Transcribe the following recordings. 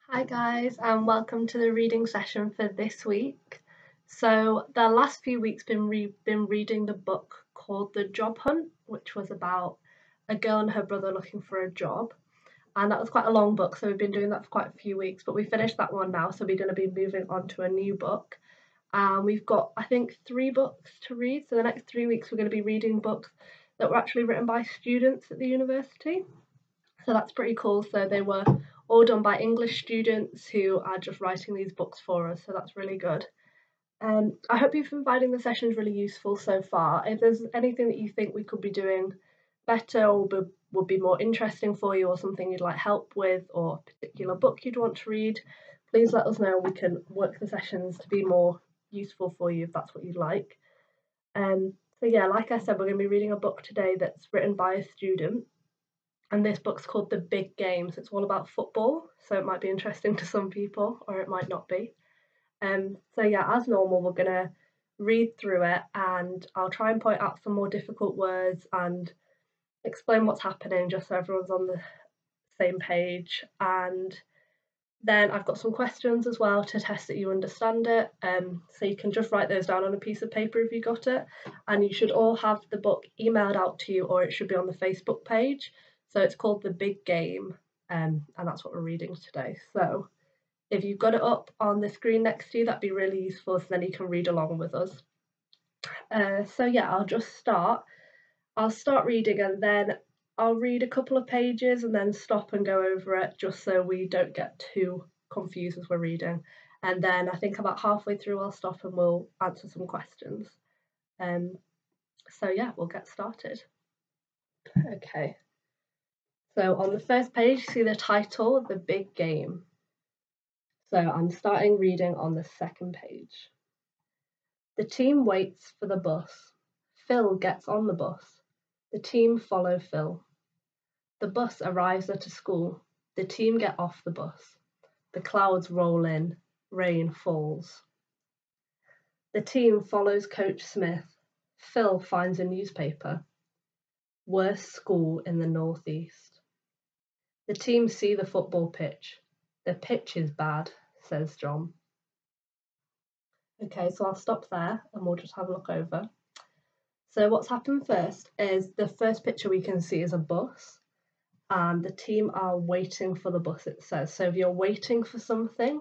Hi guys, and welcome to the reading session for this week. So the last few weeks been reading the book called The Job Hunt, which was about a girl and her brother looking for a job. And that was quite a long book, so we've been doing that for quite a few weeks, but we finished that one now, so we're going to be moving on to a new book. And we've got, I think, 3 books to read. So the next 3 weeks we're going to be reading books that were actually written by students at the university. So that's pretty cool. So they were all done by English students who are just writing these books for us. So that's really good. I hope you've been finding the sessions really useful so far. If there's anything that you think we could be doing better or would be more interesting for you, or something you'd like help with, or a particular book you'd want to read, please let us know. We can work the sessions to be more useful for you if that's what you'd like. So yeah, like I said, we're going to be reading a book today that's written by a student. And this book's called The Big Game. So it's all about football, so it might be interesting to some people or it might not be. So yeah, as normal, we're gonna read through it and I'll try and point out some more difficult words and explain what's happening just so everyone's on the same page. And then I've got some questions as well to test that you understand it. So you can just write those down on a piece of paper if you got it. And you should all have the book emailed out to you, or it should be on the Facebook page. So it's called The Big Game, and that's what we're reading today. So if you've got it up on the screen next to you, that'd be really useful, so then you can read along with us. So yeah, I'll start reading and then I'll read a couple of pages and then stop and go over it, just so we don't get too confused as we're reading. And then I think about halfway through I'll stop and we'll answer some questions. So yeah, we'll get started. Okay. So on the first page, see the title, The Big Game. So I'm starting reading on the second page. The team waits for the bus. Phil gets on the bus. The team follow Phil. The bus arrives at a school. The team get off the bus. The clouds roll in. Rain falls. The team follows Coach Smith. Phil finds a newspaper. Worst school in the northeast. The team see the football pitch. The pitch is bad, says John. Okay, so I'll stop there and we'll just have a look over. So what's happened first is the first picture we can see is a bus, and the team are waiting for the bus, it says. So if you're waiting for something,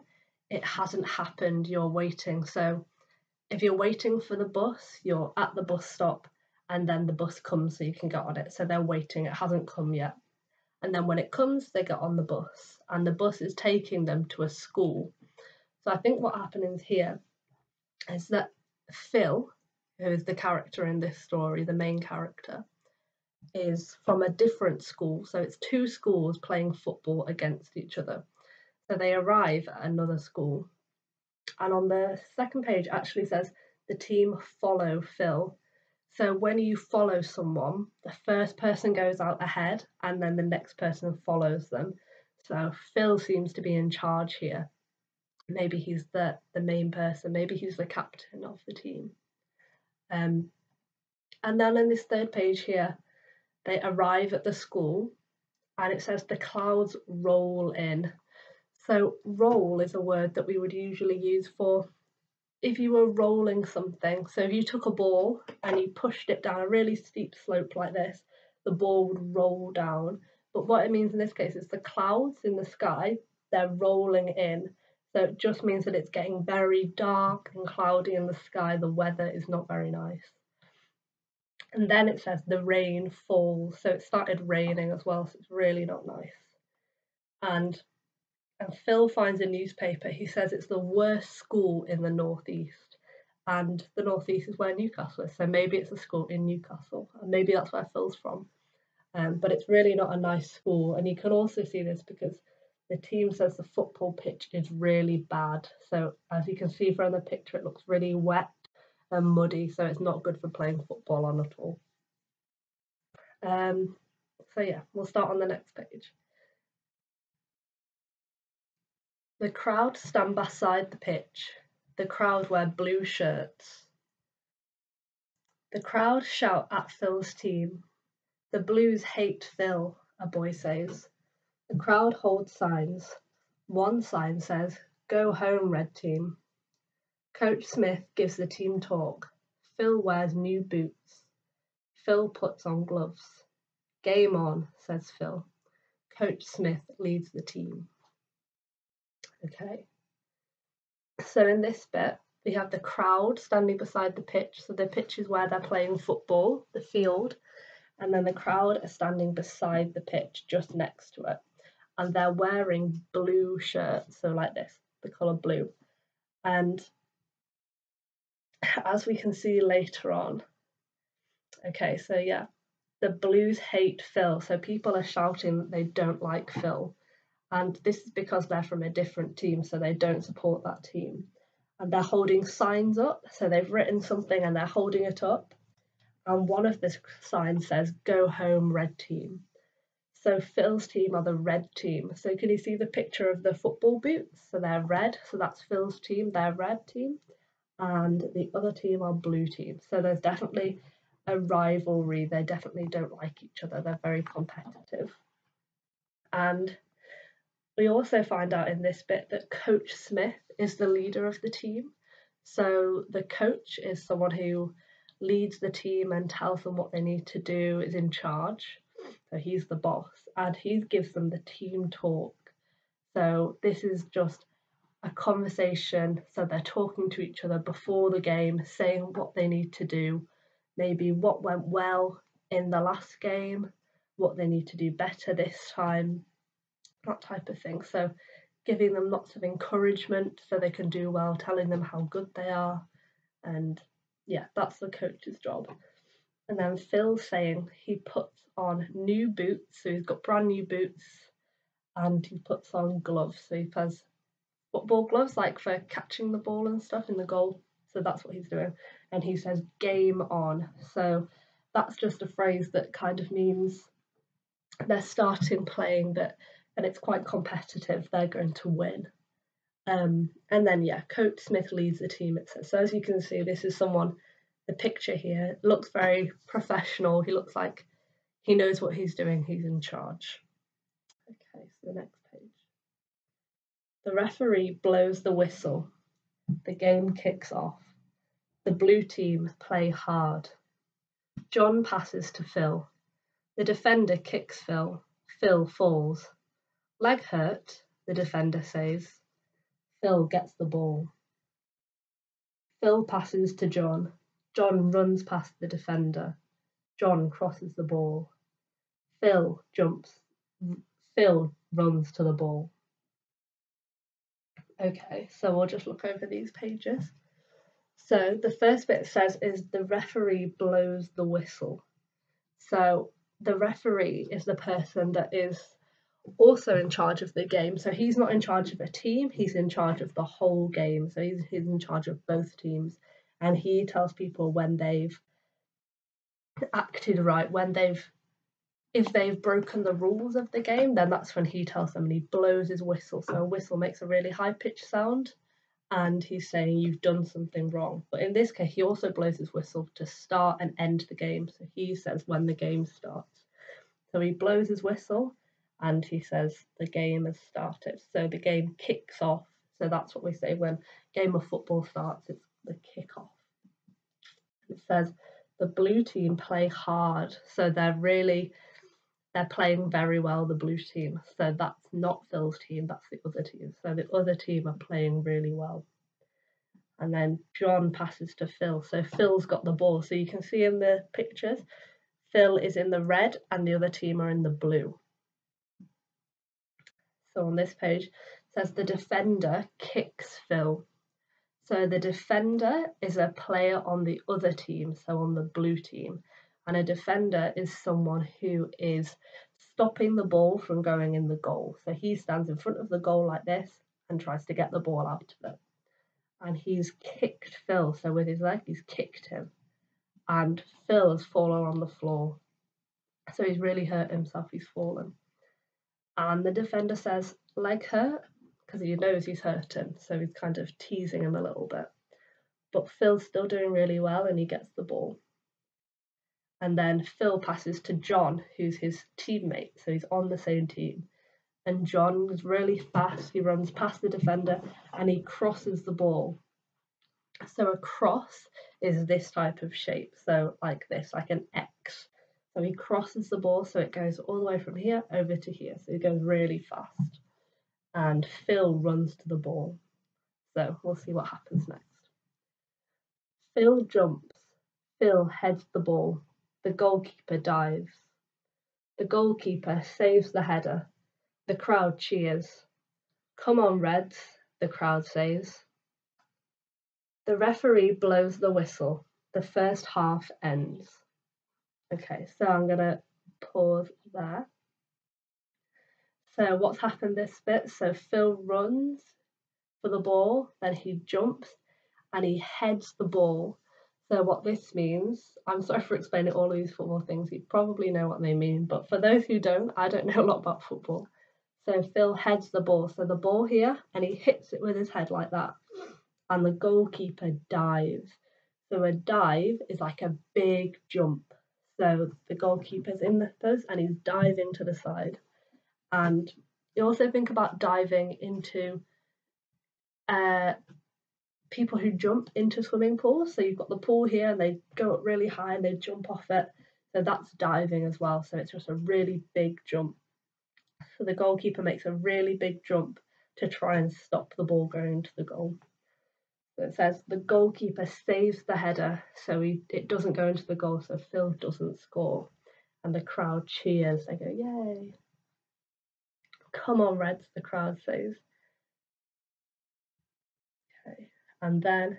it hasn't happened, you're waiting. So if you're waiting for the bus, you're at the bus stop and then the bus comes so you can get on it. So they're waiting, it hasn't come yet. And then when it comes, they get on the bus and the bus is taking them to a school. So I think what happened here is that Phil, who is the character in this story, the main character, is from a different school. So it's 2 schools playing football against each other. So they arrive at another school. And on the second page actually says the team follow Phil. So when you follow someone, the first person goes out ahead and then the next person follows them. So Phil seems to be in charge here. Maybe he's the main person, maybe he's the captain of the team. And then in this third page here, they arrive at the school and it says the clouds roll in. So roll is a word that we would usually use for if you were rolling something. So if you took a ball and you pushed it down a really steep slope like this, the ball would roll down. But what it means in this case is the clouds in the sky, they're rolling in. So it just means that it's getting very dark and cloudy in the sky. The weather is not very nice. And then it says the rain falls. So it started raining as well. So it's really not nice. And Phil finds a newspaper. He says it's the worst school in the northeast. And the northeast is where Newcastle is. So maybe it's a school in Newcastle. And maybe that's where Phil's from. But it's really not a nice school. And you can also see this because the team says the football pitch is really bad. So as you can see from the picture, it looks really wet and muddy. So it's not good for playing football on at all. So yeah, we'll start on the next page. The crowd stand beside the pitch. The crowd wear blue shirts. The crowd shout at Phil's team. The Blues hate Phil, a boy says. The crowd holds signs. One sign says, "Go home, red team." Coach Smith gives the team talk. Phil wears new boots. Phil puts on gloves. "Game on," says Phil. Coach Smith leads the team. Okay. So in this bit, we have the crowd standing beside the pitch. So the pitch is where they're playing football, the field, and then the crowd are standing beside the pitch, just next to it. And they're wearing blue shirts, so like this, the colour blue. And as we can see later on, okay, so yeah, the Blues hate Phil. So people are shouting that they don't like Phil. And this is because they're from a different team, so they don't support that team. And they're holding signs up, so they've written something and they're holding it up. And one of the signs says, "Go home, red team." So Phil's team are the red team. So can you see the picture of the football boots? So they're red, so that's Phil's team, their red team. And the other team are blue team. So there's definitely a rivalry. They definitely don't like each other. They're very competitive. And we also find out in this bit that Coach Smith is the leader of the team. So the coach is someone who leads the team and tells them what they need to do, is in charge. So he's the boss and he gives them the team talk. So this is just a conversation. So they're talking to each other before the game, saying what they need to do, maybe what went well in the last game, what they need to do better this time, that type of thing. So giving them lots of encouragement so they can do well, telling them how good they are. And yeah, that's the coach's job. And then Phil saying he puts on new boots, so he's got brand new boots, and he puts on gloves. So he has football gloves, like for catching the ball and stuff in the goal. So that's what he's doing. And he says, "Game on." So that's just a phrase that kind of means they're starting playing, and it's quite competitive. They're going to win. And then yeah, Coach Smith leads the team. It says. So as you can see, this is someone. The picture here looks very professional. He looks like he knows what he's doing. He's in charge. Okay, so the next page. The referee blows the whistle. The game kicks off. The blue team play hard. John passes to Phil. The defender kicks Phil. Phil falls. "Leg hurt," the defender says. Phil gets the ball. Phil passes to John. John runs past the defender. John crosses the ball. Phil jumps. Phil runs to the ball. Okay, so we'll just look over these pages. So the first bit says is the referee blows the whistle. So the referee is the person that is also in charge of the game. So he's not in charge of a team, he's in charge of the whole game. So he's in charge of both teams. And he tells people when they've acted right, if they've broken the rules of the game, then that's when he tells them and he blows his whistle. So a whistle makes a really high-pitched sound and he's saying you've done something wrong. But in this case, he also blows his whistle to start and end the game. So he says when the game starts. So he blows his whistle and he says the game has started. So the game kicks off. So that's what we say when a game of football starts, it's the kick-off. It says the blue team play hard. So they're playing very well, the blue team. So that's not Phil's team, that's the other team. So the other team are playing really well. And then John passes to Phil. So Phil's got the ball. So you can see in the pictures, Phil is in the red and the other team are in the blue. So on this page, it says the defender kicks Phil. So the defender is a player on the other team, so on the blue team. And a defender is someone who is stopping the ball from going in the goal. So he stands in front of the goal like this and tries to get the ball out of it. And he's kicked Phil. So with his leg, he's kicked him. And Phil has fallen on the floor. So he's really hurt himself. He's fallen. And the defender says, "Leg hurt?" Because he knows he's hurting. So he's kind of teasing him a little bit. But Phil's still doing really well and he gets the ball. And then Phil passes to John, who's his teammate, so he's on the same team. and John is really fast. He runs past the defender and he crosses the ball. So a cross is this type of shape, so like this, like an X. So he crosses the ball, so it goes all the way from here over to here. So it goes really fast. And Phil runs to the ball. So we'll see what happens next. Phil jumps. Phil heads the ball. The goalkeeper dives. The goalkeeper saves the header. The crowd cheers. Come on, Reds, the crowd says. The referee blows the whistle. The first half ends. Okay, so I'm going to pause there. So what's happened this bit? So Phil runs for the ball, then he jumps and he heads the ball. So what this means, I'm sorry for explaining all of these football things, you probably know what they mean, but for those who don't, I don't know a lot about football. So Phil heads the ball, so the ball here, and he hits it with his head like that, and the goalkeeper dives. So a dive is like a big jump. So the goalkeeper's in the post and he's diving to the side. And you also think about diving into people who jump into swimming pools. So you've got the pool here and they go up really high and they jump off it. So that's diving as well. So it's just a really big jump. So the goalkeeper makes a really big jump to try and stop the ball going to the goal. So it says the goalkeeper saves the header so it doesn't go into the goal, so Phil doesn't score. And the crowd cheers. They go, yay. Come on, Reds, the crowd says. Okay. And then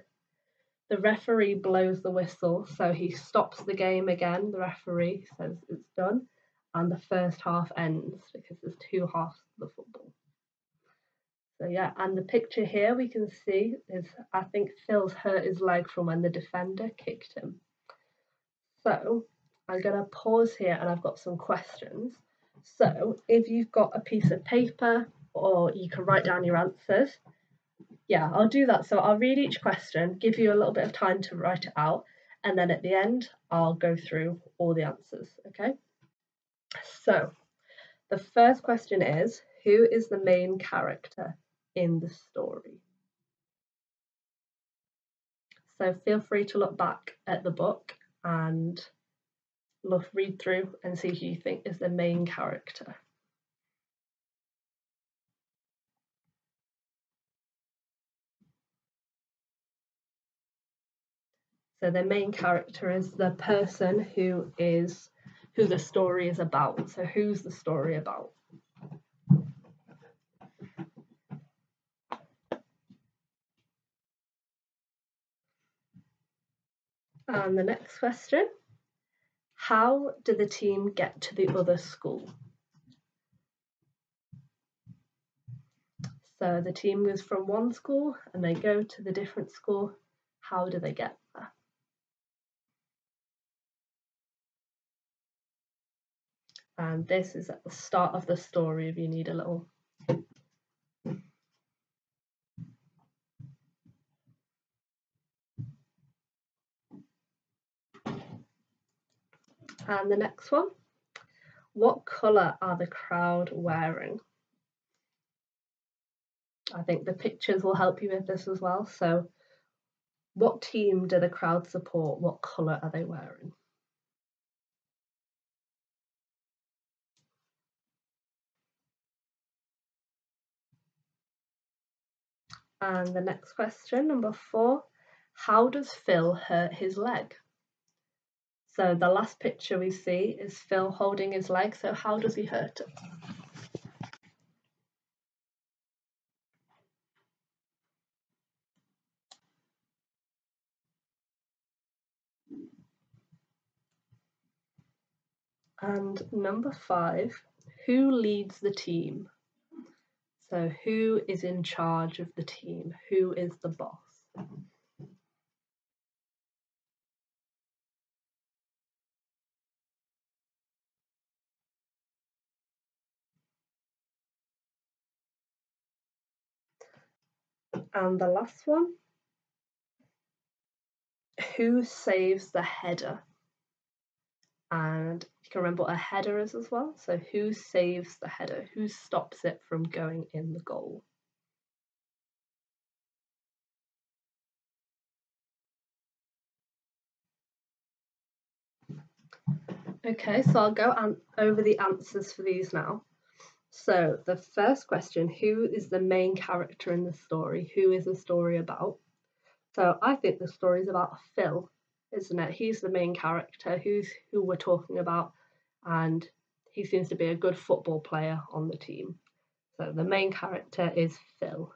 the referee blows the whistle, so he stops the game again. The referee says it's done, and the first half ends because there's two halves to the football. So yeah, and the picture here we can see is, I think Phil's hurt his leg from when the defender kicked him. So I'm going to pause here and I've got some questions. So if you've got a piece of paper or you can write down your answers, yeah, I'll do that. So I'll read each question, give you a little bit of time to write it out, and then at the end, I'll go through all the answers, okay? So the first question is, who is the main character in the story? So feel free to look back at the book and read through and see who you think is the main character. So the main character is the person who the story is about. So who's the story about? And the next question, how did the team get to the other school? So the team goes from one school and they go to the different school. How do they get there? And this is at the start of the story if you need a little. And the next one, what colour are the crowd wearing? I think the pictures will help you with this as well. So what team do the crowd support? What colour are they wearing? And the next question, number 4, how does Phil hurt his leg? So the last picture we see is Phil holding his leg. So how does he hurt it? And number 5, who leads the team? So who is in charge of the team? Who is the boss? And the last one, who saves the header? And You can remember what a header is as well. So who saves the header? Who stops it from going in the goal? Okay, so I'll go over the answers for these now. So the first question, who is the main character in the story? Who is the story about? So I think the story is about Phil, isn't it? He's the main character, who we're talking about, and he seems to be a good football player on the team. So the main character is Phil.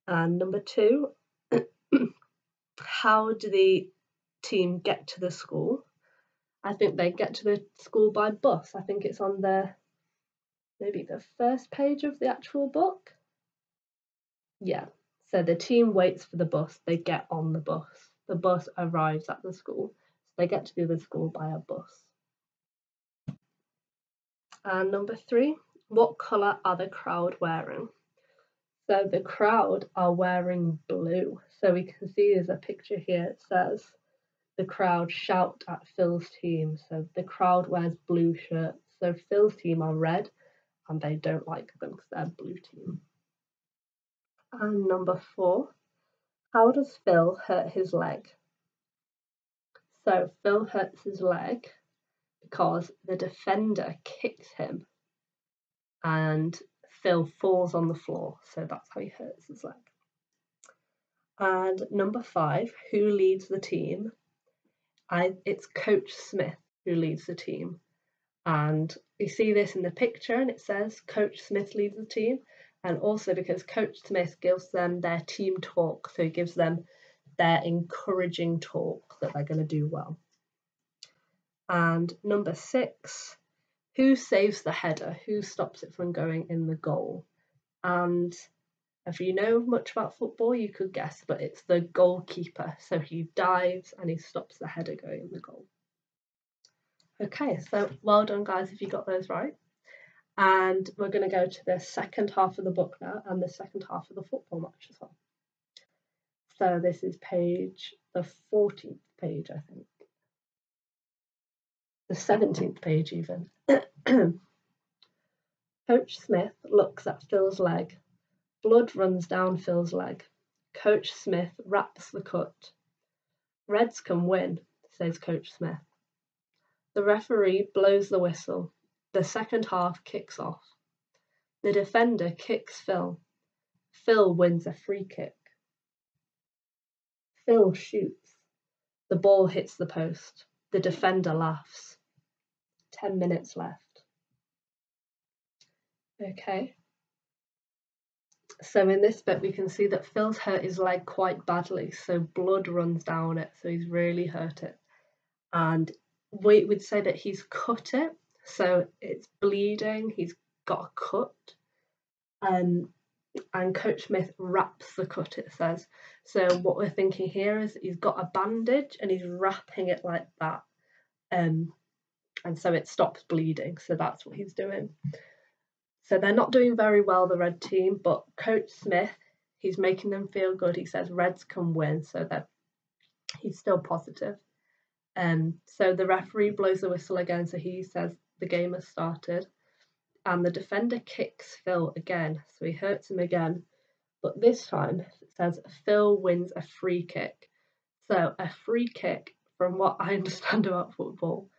And number 2, how do the team get to the school? I think they get to the school by bus. I think it's on maybe the first page of the actual book. Yeah, so the team waits for the bus, they get on the bus. The bus arrives at the school, so they get to the school by a bus. And number 3, what colour are the crowd wearing? So the crowd are wearing blue. So we can see there's a picture here, it says, the crowd shout at Phil's team. So the crowd wears blue shirts. So Phil's team are red, and they don't like them because they're blue team. And number 4, how does Phil hurt his leg? So Phil hurts his leg because the defender kicks him and Phil falls on the floor. So that's how he hurts his leg. And number 5, who leads the team? It's Coach Smith who leads the team. And you see this in the picture and it says Coach Smith leads the team. And also because Coach Smith gives them their team talk. So he gives them their encouraging talk that they're going to do well. And number 6, who saves the header? Who stops it from going in the goal? And if you know much about football, you could guess, but it's the goalkeeper. So he dives and he stops the header going in the goal. Okay, so well done, guys, if you got those right. And we're going to go to the second half of the book now and the second half of the football match as well. So this is the 14th page, I think. The 17th page even. Coach Smith looks at Phil's leg. Blood runs down Phil's leg. Coach Smith wraps the cut. Reds can win, says Coach Smith. The referee blows the whistle. The second half kicks off. The defender kicks Phil. Phil wins a free kick. Phil shoots. The ball hits the post. The defender laughs. 10 minutes left. Okay. So in this bit we can see that Phil's hurt his leg quite badly, so blood runs down it, so he's really hurt it. And we would say that he's cut it, so it's bleeding, he's got a cut. And Coach Smith wraps the cut, it says. So what we're thinking here is he's got a bandage and he's wrapping it like that. And so it stops bleeding, so that's what he's doing. So they're not doing very well, the red team, but Coach Smith, he's making them feel good. He says Reds can win, so that he's still positive. So the referee blows the whistle again, so he says the game has started. And the defender kicks Phil again, so he hurts him again. But this time it says Phil wins a free kick. So a free kick, from what I understand about football,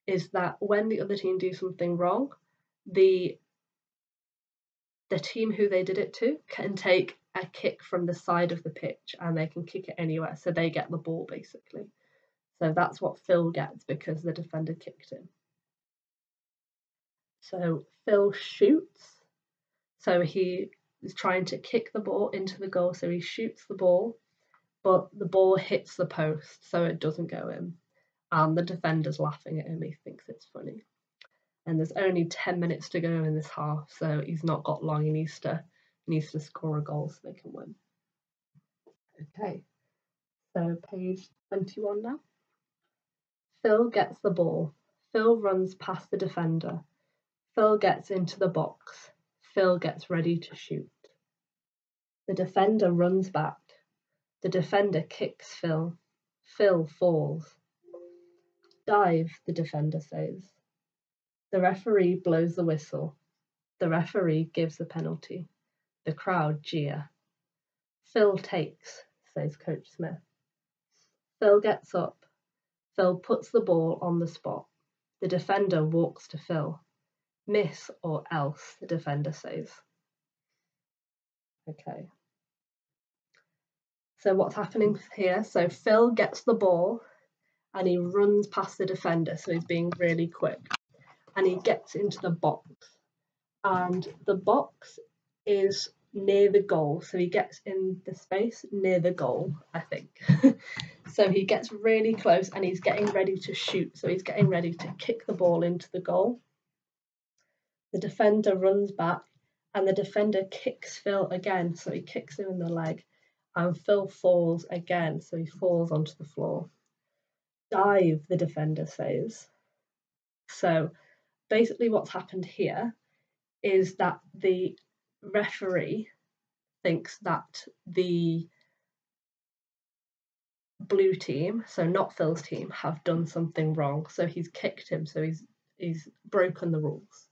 is that when the other team do something wrong, the team who they did it to can take a kick from the side of the pitch and they can kick it anywhere, so they get the ball basically. So that's what Phil gets because the defender kicked him. So Phil shoots. So he is trying to kick the ball into the goal, so he shoots the ball, but the ball hits the post, so it doesn't go in. And the defender's laughing at him, he thinks it's funny. And there's only 10 minutes to go in this half, so he's not got long. He needs to score a goal so they can win. Okay, so page 21 now. Phil gets the ball. Phil runs past the defender. Phil gets into the box. Phil gets ready to shoot. The defender runs back. The defender kicks Phil. Phil falls. Dive, the defender says. The referee blows the whistle. The referee gives the penalty. The crowd jeer. Phil takes, says Coach Smith. Phil gets up. Phil puts the ball on the spot. The defender walks to Phil. Miss or else, the defender says. Okay. So what's happening here? So Phil gets the ball and he runs past the defender, so he's being really quick. And he gets into the box. And the box is near the goal, so he gets in the space near the goal, I think. So he gets really close and he's getting ready to shoot, so he's getting ready to kick the ball into the goal. The defender runs back and the defender kicks Phil again, so he kicks him in the leg, and Phil falls again, so he falls onto the floor. Dive, the defender says. So basically what's happened here is that the referee thinks that the blue team, so not Phil's team, have done something wrong. So he's kicked him, so he's broken the rules.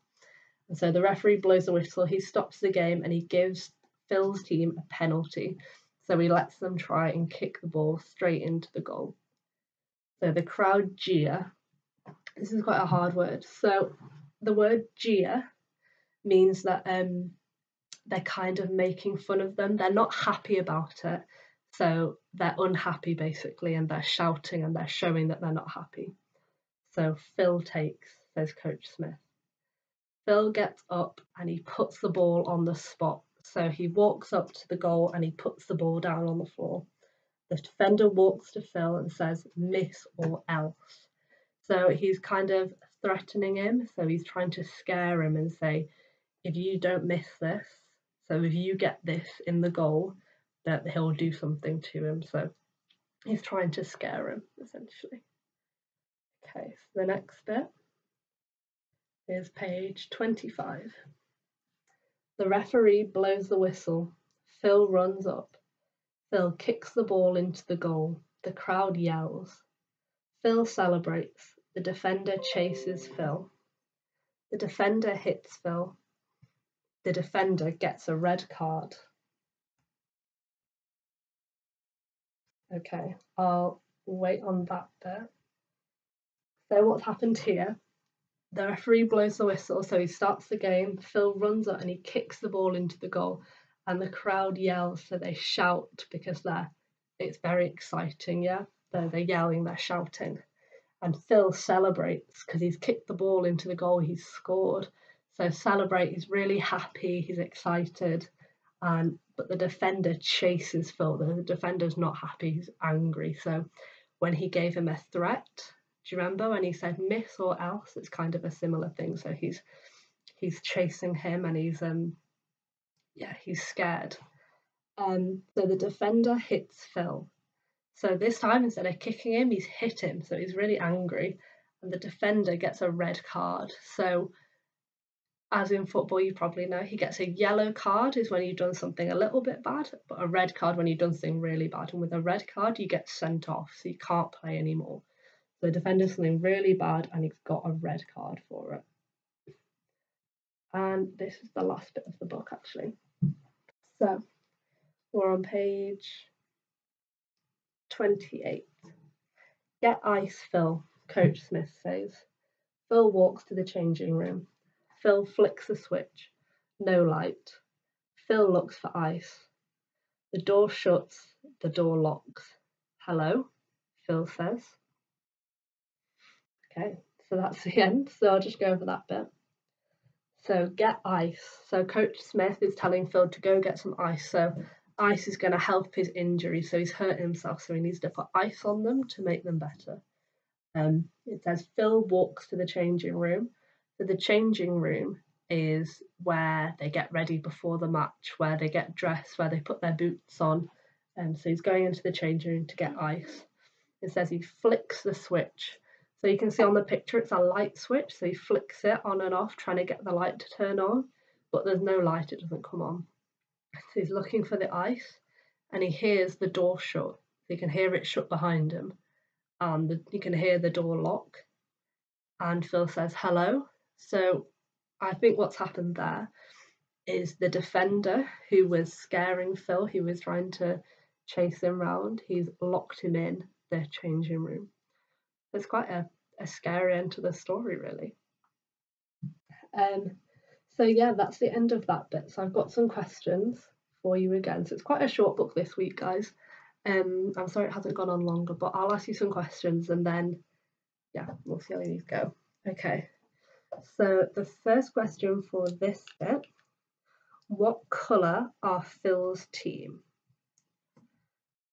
And so the referee blows the whistle, he stops the game and he gives Phil's team a penalty. So he lets them try and kick the ball straight into the goal. So the crowd jeer. This is quite a hard word. So the word jeer means that they're kind of making fun of them. They're not happy about it. So they're unhappy basically, and they're shouting and they're showing that they're not happy. So Phil takes, says Coach Smith. Phil gets up and he puts the ball on the spot. So he walks up to the goal and he puts the ball down on the floor. The defender walks to Phil and says, miss or else. So he's kind of threatening him. So he's trying to scare him and say, if you don't miss this, so if you get this in the goal, that he'll do something to him. So he's trying to scare him, essentially. Okay, so the next bit is page 25. The referee blows the whistle. Phil runs up. Phil kicks the ball into the goal. The crowd yells. Phil celebrates. The defender chases Phil. The defender hits Phil. The defender gets a red card. Okay, I'll wait on that bit. So what's happened here? The referee blows the whistle, so he starts the game. Phil runs up and he kicks the ball into the goal, and the crowd yells, so they shout because it's very exciting, yeah? They're yelling, they're shouting. And Phil celebrates because he's kicked the ball into the goal, he's scored. So celebrate, he's really happy, he's excited. But the defender chases Phil. The defender's not happy, he's angry. So when he gave him a threat, do you remember when he said miss or else? It's kind of a similar thing. So he's chasing him and he's scared. So the defender hits Phil. So this time, instead of kicking him, he's hit him. So he's really angry. And the defender gets a red card. So as in football, you probably know, he gets a yellow card is when you've done something a little bit bad, but a red card when you've done something really bad. And with a red card, you get sent off, so you can't play anymore. So the defender's something really bad and he's got a red card for it. And this is the last bit of the book, actually. So we're on page 28. Get ice, Phil, Coach Smith says. Phil walks to the changing room. Phil flicks the switch. No light. Phil looks for ice. The door shuts. The door locks. Hello, Phil says. Okay, so that's the end. So I'll just go over that bit. So get ice. So Coach Smith is telling Phil to go get some ice. So ice is going to help his injury. So he's hurt himself. So he needs to put ice on them to make them better. It says Phil walks to the changing room. So the changing room is where they get ready before the match, where they get dressed, where they put their boots on. So he's going into the changing room to get ice. It says he flicks the switch. So you can see on the picture it's a light switch. So he flicks it on and off, trying to get the light to turn on. But there's no light, it doesn't come on. So he's looking for the ice and he hears the door shut. So you can hear it shut behind him. and you can hear the door lock, and Phil says hello. So I think what's happened there is the defender who was scaring Phil, who was trying to chase him round, he's locked him in the changing room. It's quite a scary end to the story, really. So yeah, that's the end of that bit. So I've got some questions for you again. So it's quite a short book this week, guys. I'm sorry it hasn't gone on longer, but I'll ask you some questions and then, yeah, we'll see how these go. Okay, so the first question for this bit, what colour are Phil's team?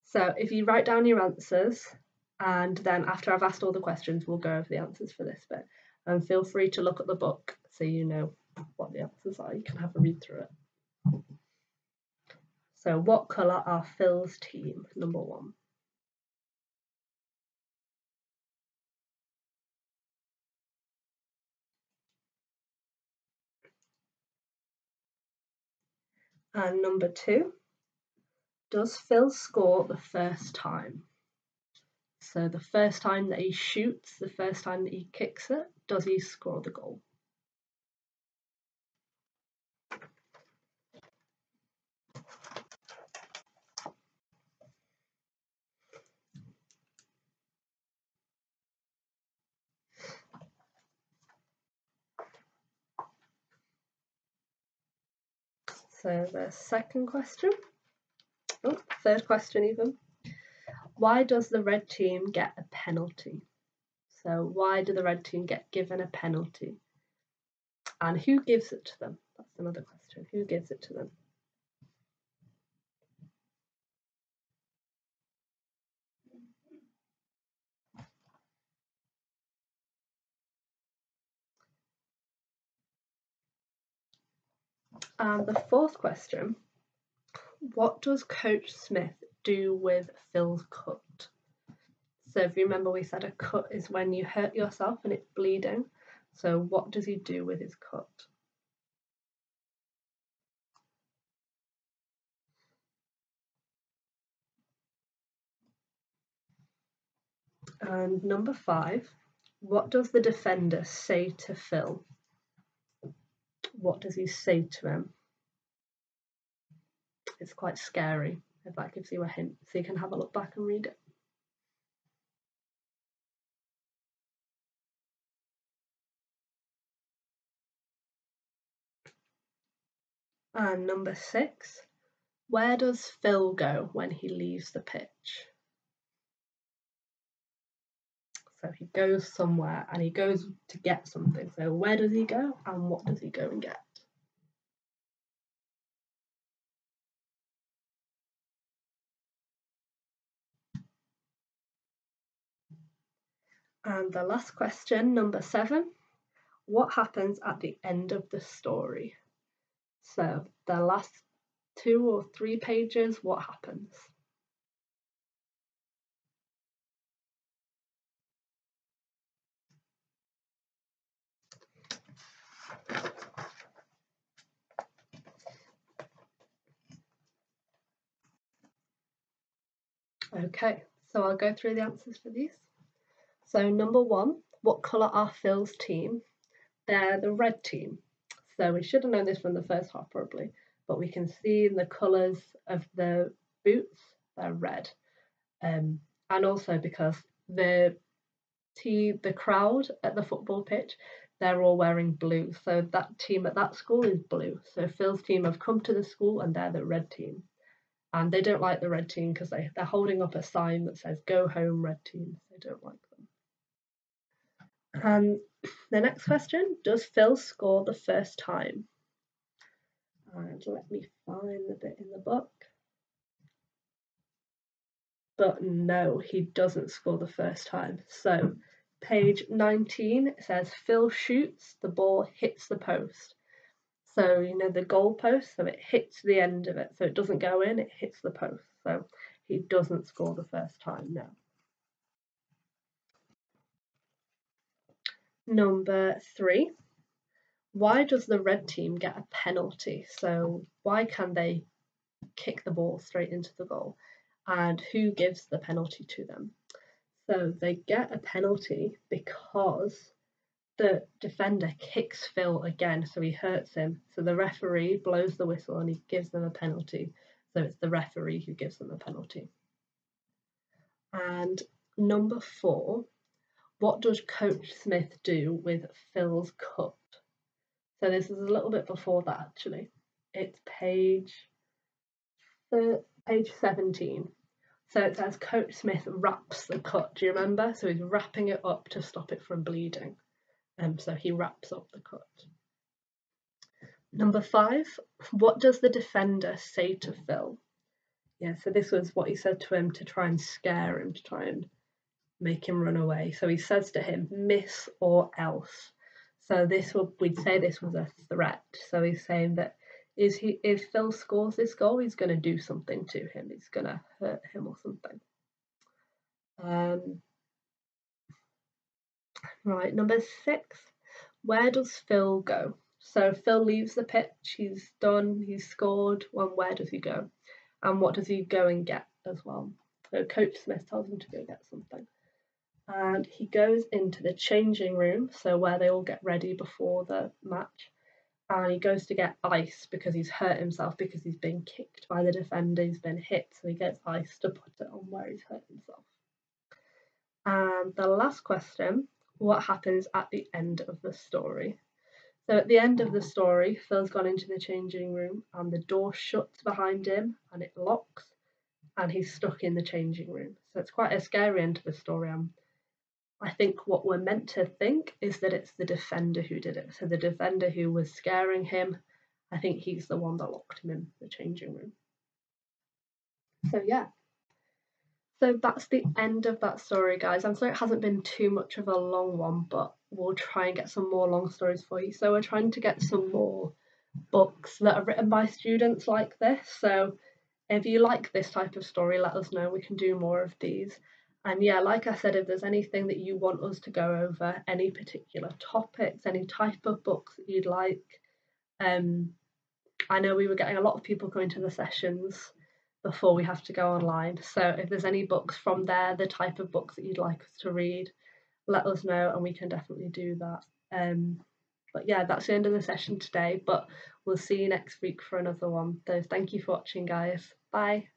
So if you write down your answers, and then after I've asked all the questions, we'll go over the answers for this bit. And feel free to look at the book so you know what the answers are. You can have a read through it. So what colour are Phil's team? Number 1. And number 2, does Phil score the first time? So the first time that he shoots, the first time that he kicks it, does he score the goal? So the second question, third question even. Why does the red team get a penalty? So why do the red team get given a penalty? And who gives it to them? That's another question. Who gives it to them? And the fourth question, what does Coach Smith do with Phil's cut? So if you remember, we said a cut is when you hurt yourself and it's bleeding. So what does he do with his cut? And number 5, what does the defender say to Phil? What does he say to him? It's quite scary, if that gives you a hint, so you can have a look back and read it. And number 6, where does Phil go when he leaves the pitch? So he goes somewhere and he goes to get something. So where does he go and what does he go and get? And the last question, number 7, what happens at the end of the story? So the last 2 or 3 pages, what happens? Okay, so I'll go through the answers for these. So number 1, what colour are Phil's team? They're the red team. So we should have known this from the first half probably, but we can see the colours of the boots, they're red. And also because the crowd at the football pitch, they're all wearing blue. So that team at that school is blue. So Phil's team have come to the school and they're the red team. And they don't like the red team because they're holding up a sign that says "Go home, red team." They don't like them. And the next question, does Phil score the first time? And let me find the bit in the book. But no, he doesn't score the first time. So page 19, it says Phil shoots, the ball hits the post. So you know the goal post, so it hits the end of it. So it doesn't go in, it hits the post. So he doesn't score the first time, no. Number 3, why does the red team get a penalty? So why can they kick the ball straight into the goal? And who gives the penalty to them? So they get a penalty because the defender kicks Phil again, so he hurts him. So the referee blows the whistle and he gives them a penalty. So it's the referee who gives them a penalty. And number 4, what does Coach Smith do with Phil's cut? So this is a little bit before that actually. It's page 17. So it says Coach Smith wraps the cut. Do you remember? So he's wrapping it up to stop it from bleeding. So he wraps up the cut. Number 5, what does the defender say to Phil? Yeah, so this was what he said to him to try and scare him, to try and make him run away. So he says to him, miss or else. So we'd say this was a threat. So he's saying that if Phil scores this goal, he's going to do something to him. He's going to hurt him or something. Right, number 6. Where does Phil go? So Phil leaves the pitch. He's done. He's scored. Well, where does he go? And what does he go and get as well? So Coach Smith tells him to go get something. And he goes into the changing room, so where they all get ready before the match. And he goes to get ice because he's hurt himself, because he's been kicked by the defender, he's been hit, so he gets ice to put it on where he's hurt himself. And the last question, what happens at the end of the story? So at the end of the story, Phil's gone into the changing room and the door shuts behind him and it locks and he's stuck in the changing room. So it's quite a scary end to the story. I think what we're meant to think is that it's the defender who did it. So the defender who was scaring him, I think he's the one that locked him in the changing room. So yeah. So that's the end of that story, guys. I'm sorry it hasn't been too much of a long one, but we'll try and get some more long stories for you. So we're trying to get some more books that are written by students like this. So if you like this type of story, let us know. We can do more of these. And yeah, like I said, if there's anything that you want us to go over, any particular topics, any type of books that you'd like, I know we were getting a lot of people coming to the sessions before we have to go online. So if there's any books from there, the type of books that you'd like us to read, let us know and we can definitely do that. But yeah, that's the end of the session today, but we'll see you next week for another one. So thank you for watching, guys. Bye.